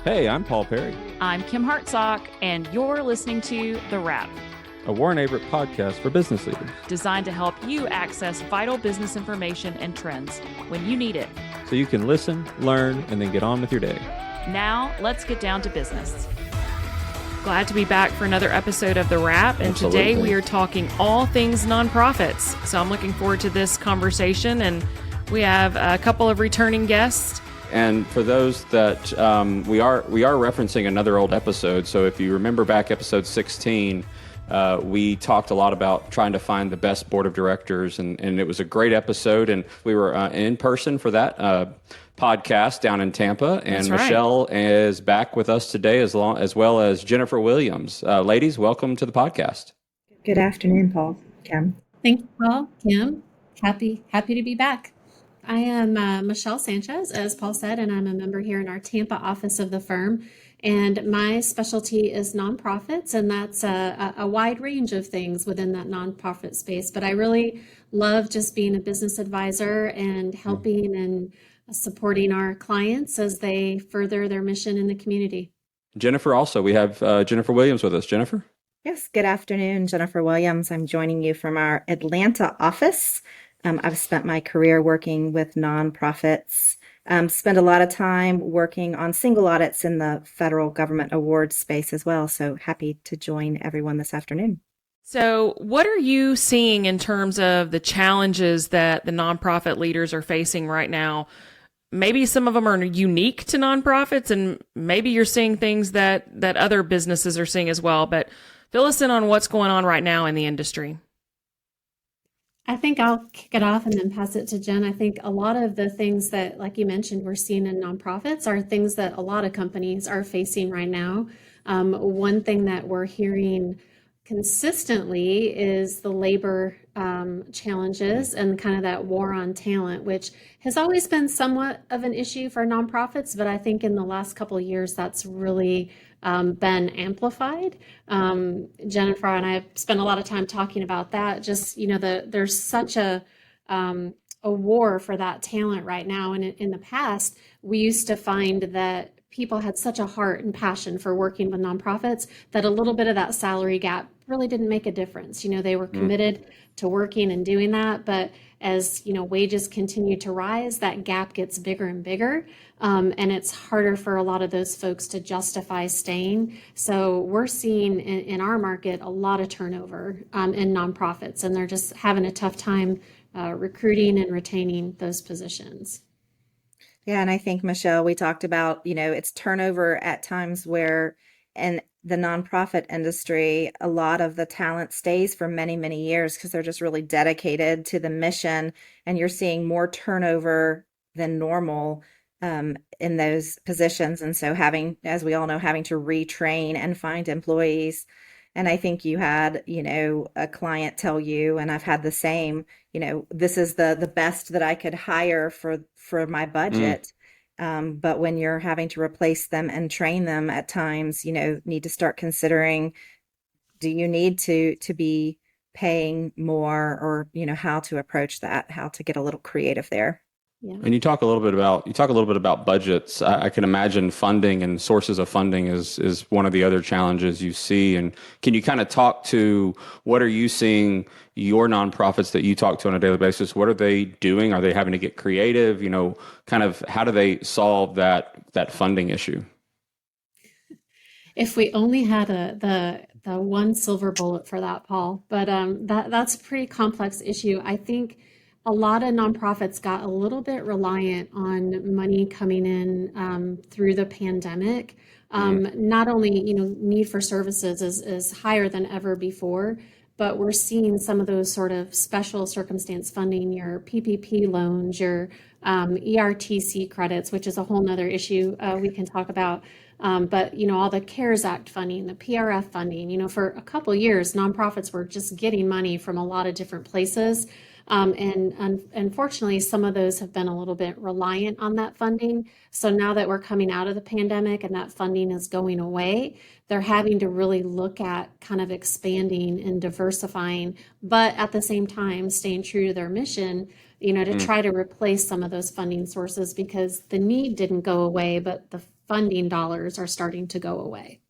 Hey, I'm Paul Perry, I'm Kim Hartsock, and you're listening to The Wrap, a Warren Averett podcast for business leaders, designed to help you access vital business information and trends when you need it. so you can listen, learn, and then get on with your day. Now, let's get down to business. Glad to be back for another episode of The Wrap, and Absolutely. Today we are talking all things nonprofits. So I'm looking forward to this conversation, and we have a couple of returning guests. And for those that we are referencing another old episode. So if you remember back episode 16, we talked a lot about trying to find the best board of directors, and it was a great episode. And we were in person for that podcast down in Tampa. And That's right. Michelle is back with us today, as well as Jennifer Williams. Ladies, welcome to the podcast. Good afternoon, Paul. Kim. Thank you, Paul. Kim, happy to be back. I am Michelle Sanchez, as Paul said, and I'm a member here in our Tampa office of the firm. And my specialty is nonprofits, and that's a wide range of things within that nonprofit space. But I really love just being a business advisor and helping and supporting our clients as they further their mission in the community. Jennifer, also, we have Jennifer Williams with us. Jennifer? Yes, good afternoon, Jennifer Williams. I'm joining you from our Atlanta office. I've spent my career working with nonprofits, spent a lot of time working on single audits in the federal government awards space as well. So happy to join everyone this afternoon. So what are you seeing in terms of the challenges that the nonprofit leaders are facing right now? Maybe some of them are unique to nonprofits, and maybe you're seeing things that other businesses are seeing as well. But fill us in on what's going on right now in the industry. I think I'll kick it off and then pass it to Jen. I think a lot of the things that, like you mentioned, we're seeing in nonprofits are things that a lot of companies are facing right now. One thing that we're hearing consistently is the labor challenges and kind of that war on talent, which has always been somewhat of an issue for nonprofits, but I think in the last couple of years that's really been amplified. Jennifer and I have spent a lot of time talking about that. Just, there's such a war for that talent right now. And in the past, we used to find that people had such a heart and passion for working with nonprofits that a little bit of that salary gap really didn't make a difference. They were committed to working and doing that, but as wages continue to rise, that gap gets bigger and bigger, and it's harder for a lot of those folks to justify staying. So we're seeing in our market a lot of turnover in nonprofits, and they're just having a tough time recruiting and retaining those positions. Yeah, and I think, Michelle, we talked about, it's turnover at times where in the nonprofit industry, a lot of the talent stays for many, many years because they're just really dedicated to the mission. And you're seeing more turnover than normal in those positions. And so as we all know, having to retrain and find employees. And I think you had, a client tell you, and I've had the same, this is the best that I could hire for my budget. But when you're having to replace them and train them at times, need to start considering, do you need to be paying more, or, how to approach that, how to get a little creative there. Yeah. And you talk a little bit about budgets. I can imagine funding and sources of funding is one of the other challenges you see. And can you kind of talk to what are you seeing your nonprofits that you talk to on a daily basis? What are they doing? Are they having to get creative? Kind of how do they solve that funding issue? If we only had the one silver bullet for that, Paul, but that's a pretty complex issue. I think a lot of nonprofits got a little bit reliant on money coming in through the pandemic. Not only, need for services is higher than ever before, but we're seeing some of those sort of special circumstance funding, your PPP loans, your ERTC credits, which is a whole nother issue we can talk about. But, all the CARES Act funding, the PRF funding, for a couple of years, nonprofits were just getting money from a lot of different places. And unfortunately, some of those have been a little bit reliant on that funding. So now that we're coming out of the pandemic and that funding is going away, they're having to really look at kind of expanding and diversifying, but at the same time, staying true to their mission, to try to replace some of those funding sources, because the need didn't go away, but funding dollars are starting to go away.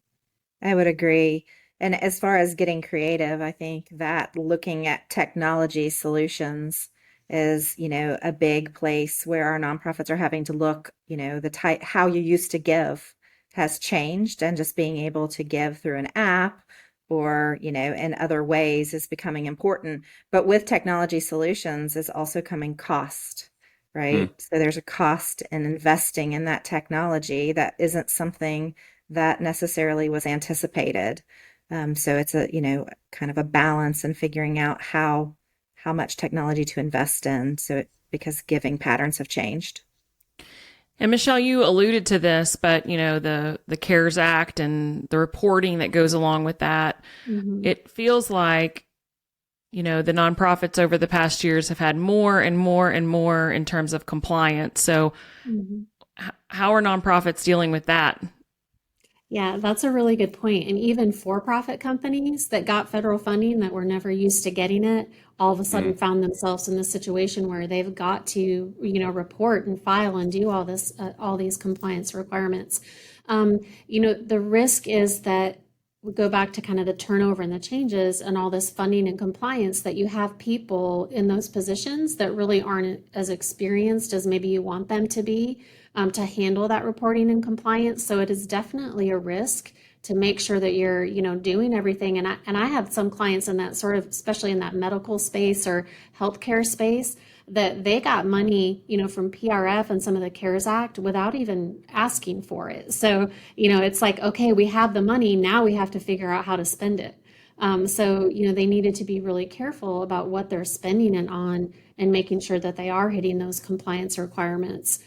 I would agree. And as far as getting creative, I think that looking at technology solutions is, a big place where our nonprofits are having to look, the type, how you used to give has changed, and just being able to give through an app or, in other ways is becoming important. But with technology solutions is also coming cost, right? So there's a cost in investing in that technology that isn't something that necessarily was anticipated. So it's a, kind of a balance in figuring out how much technology to invest in. Because giving patterns have changed. And Michelle, you alluded to this, but the CARES Act and the reporting that goes along with that, it feels like, the nonprofits over the past years have had more and more and more in terms of compliance. So how are nonprofits dealing with that? Yeah, that's a really good point. And even for-profit companies that got federal funding that were never used to getting it, all of a sudden found themselves in this situation where they've got to, report and file and do all these compliance requirements. The risk is that we go back to kind of the turnover and the changes and all this funding and compliance, that you have people in those positions that really aren't as experienced as maybe you want them to be, to handle that reporting and compliance. So it is definitely a risk to make sure that you're, doing everything. And I have some clients in that sort of, especially in that medical space or healthcare space, that they got money, from PRF and some of the CARES Act without even asking for it. So, it's like, okay, we have the money, now we have to figure out how to spend it. So, they needed to be really careful about what they're spending it on and making sure that they are hitting those compliance requirements.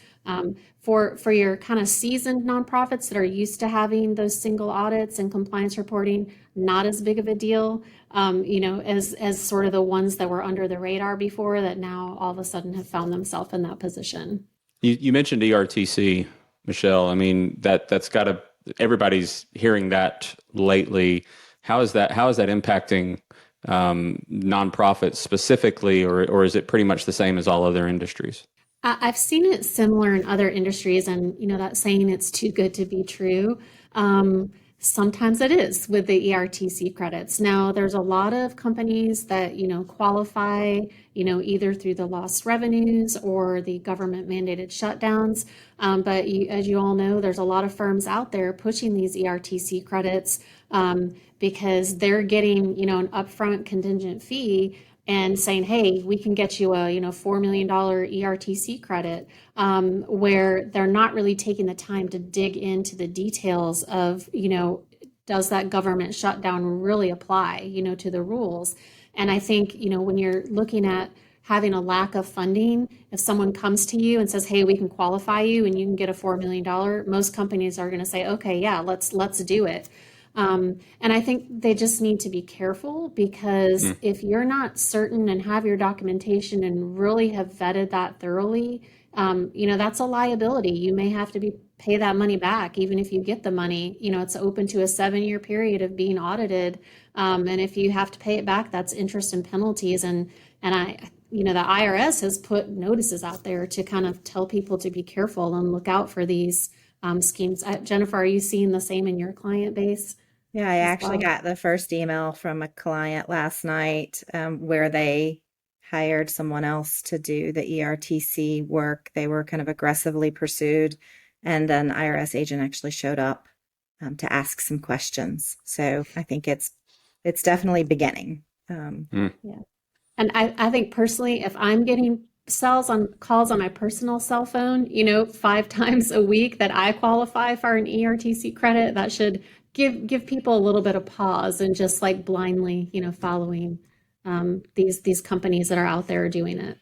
For your kind of seasoned nonprofits that are used to having those single audits and compliance reporting, not as big of a deal, as sort of the ones that were under the radar before, that now all of a sudden have found themselves in that position. You mentioned ERTC, Michelle. I mean, that's got to, everybody's hearing that lately. How is that impacting nonprofits specifically, or is it pretty much the same as all other industries? I've seen it similar in other industries, and that saying, it's too good to be true. Sometimes it is with the ERTC credits. Now, there's a lot of companies that, qualify, either through the lost revenues or the government mandated shutdowns. But as you all know, there's a lot of firms out there pushing these ERTC credits because they're getting, an upfront contingent fee and saying, hey, we can get you a $4 million ERTC credit, where they're not really taking the time to dig into the details of, does that government shutdown really apply, to the rules? And I think, when you're looking at having a lack of funding, if someone comes to you and says, hey, we can qualify you and you can get a $4 million, most companies are going to say, okay, yeah, let's do it. And I think they just need to be careful, because if you're not certain and have your documentation and really have vetted that thoroughly, that's a liability. You may have to pay that money back, even if you get the money. It's open to a 7-year period of being audited. And if you have to pay it back, that's interest and penalties. And the IRS has put notices out there to kind of tell people to be careful and look out for these schemes. Jennifer, are you seeing the same in your client base? Yeah, I actually got the first email from a client last night where they hired someone else to do the ERTC work. They were kind of aggressively pursued, and an IRS agent actually showed up to ask some questions. So I think it's definitely beginning. Yeah. And I think personally, if I'm getting calls on my personal cell phone, 5 times a week that I qualify for an ERTC credit, that should give people a little bit of pause and just like blindly, following these companies that are out there doing it.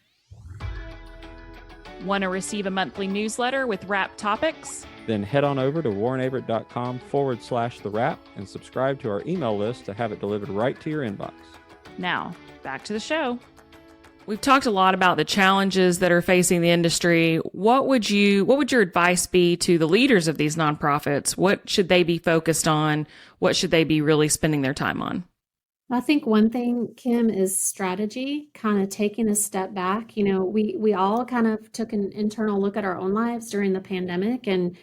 Want to receive a monthly newsletter with wrap topics? Then head on over to warrenaverett.com/the wrap and subscribe to our email list to have it delivered right to your inbox. Now, back to the show. We've talked a lot about the challenges that are facing the industry. What would your advice be to the leaders of these nonprofits? What should they be focused on? What should they be really spending their time on? I think one thing, Kim, is strategy, kind of taking a step back. We all kind of took an internal look at our own lives during the pandemic and,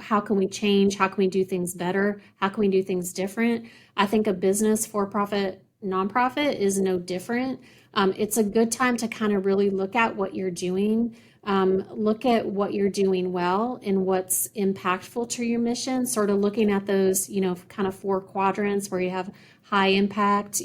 how can we change? How can we do things better? How can we do things different? I think a business, for-profit, nonprofit is no different. It's a good time to kind of really look at what you're doing. Look at what you're doing well and what's impactful to your mission, sort of looking at those, kind of 4 quadrants where you have high impact,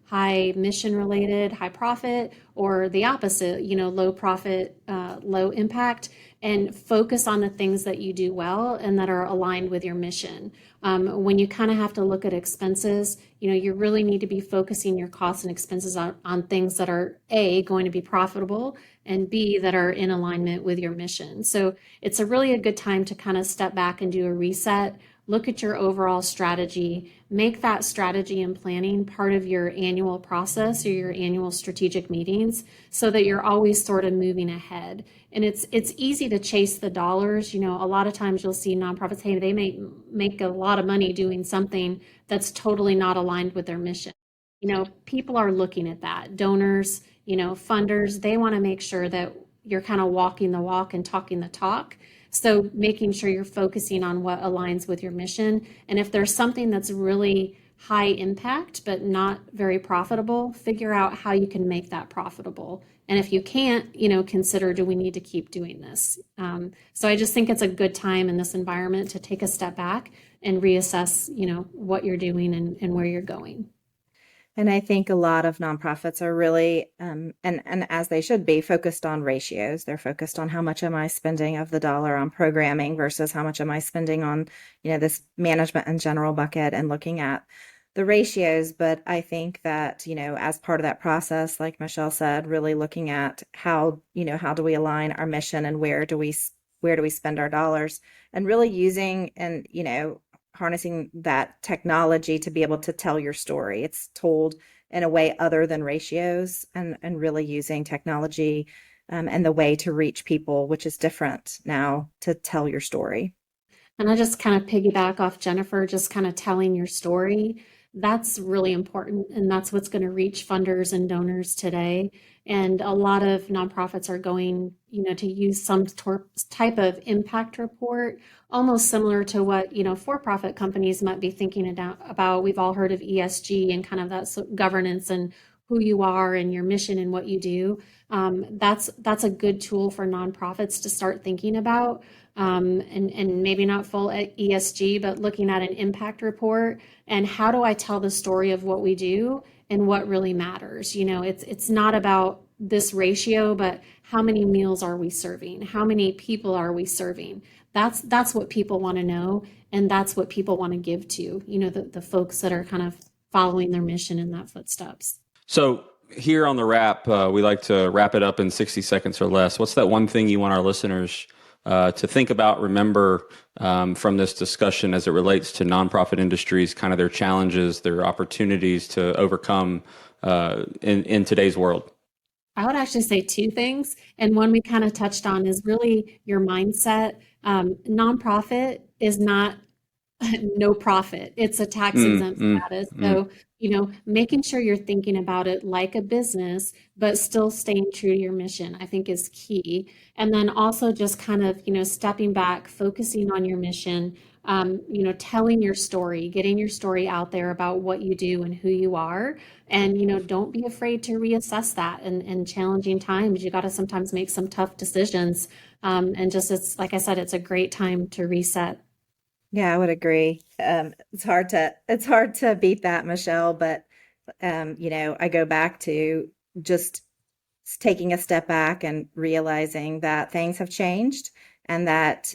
high mission related, high profit, or the opposite, low profit, low impact, and focus on the things that you do well and that are aligned with your mission. When you kind of have to look at expenses, you really need to be focusing your costs and expenses on things that are A, going to be profitable, and B, that are in alignment with your mission. So it's a good time to kind of step back and do a reset, look at your overall strategy, make that strategy and planning part of your annual process or your annual strategic meetings so that you're always sort of moving ahead. And it's easy to chase the dollars. A lot of times you'll see nonprofits, hey, they may make a lot of money doing something that's totally not aligned with their mission. People are looking at that. Donors, funders, they want to make sure that you're kind of walking the walk and talking the talk. So making sure you're focusing on what aligns with your mission. And if there's something that's really high impact but not very profitable, figure out how you can make that profitable. And if you can't, consider, do we need to keep doing this? So I just think it's a good time in this environment to take a step back and reassess, what you're doing and where you're going. And I think a lot of nonprofits are really, and as they should be, focused on ratios. They're focused on how much am I spending of the dollar on programming versus how much am I spending on, this management and general bucket, and looking at the ratios. But I think that, as part of that process, like Michelle said, really looking at how do we align our mission and where do we spend our dollars, and really using and, harnessing that technology to be able to tell your story. It's told in a way other than ratios, and really using technology and the way to reach people, which is different now, to tell your story. And I just kind of piggyback off Jennifer, just kind of telling your story. That's really important. And that's what's going to reach funders and donors today. And a lot of nonprofits are going, to use some type of impact report, almost similar to what, for-profit companies might be thinking about. We've all heard of ESG and kind of that governance and who you are and your mission and what you do. That's a good tool for nonprofits to start thinking about. And maybe not full ESG, but looking at an impact report and how do I tell the story of what we do and what really matters. It's not about this ratio, but how many meals are we serving? How many people are we serving? That's what people want to know, and that's what people want to give to, the folks that are kind of following their mission in that footsteps. So here on the wrap, we like to wrap it up in 60 seconds or less. What's that one thing you want our listeners to think about, remember from this discussion as it relates to nonprofit industries, kind of their challenges, their opportunities to overcome in today's world? I would actually say 2 things. And one we kind of touched on is really your mindset. Nonprofit is not no profit. It's a tax exempt status. So, making sure you're thinking about it like a business, but still staying true to your mission, I think is key. And then also just kind of, stepping back, focusing on your mission, telling your story, getting your story out there about what you do and who you are. And, don't be afraid to reassess that in challenging times. You got to sometimes make some tough decisions. And just, it's like I said, it's a great time to reset. Yeah, I would agree. It's hard to beat that, Michelle, but I go back to just taking a step back and realizing that things have changed, and that,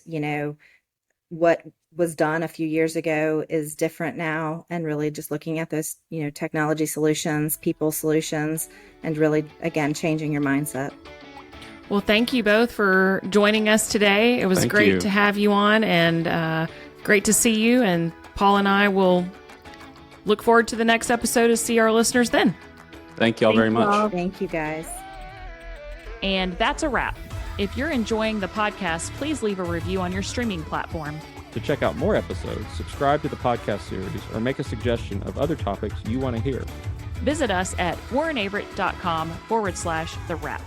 what was done a few years ago is different now, and really just looking at those, technology solutions, people solutions, and really, again, changing your mindset. Well, thank you both for joining us today. It was great to have you on, and great to see you. And Paul and I will look forward to the next episode to see our listeners then. Thank you all very much. Thank you, guys. And that's a wrap. If you're enjoying the podcast, please leave a review on your streaming platform. To check out more episodes, subscribe to the podcast series, or make a suggestion of other topics you want to hear. Visit us at warrenaverett.com/the wrap.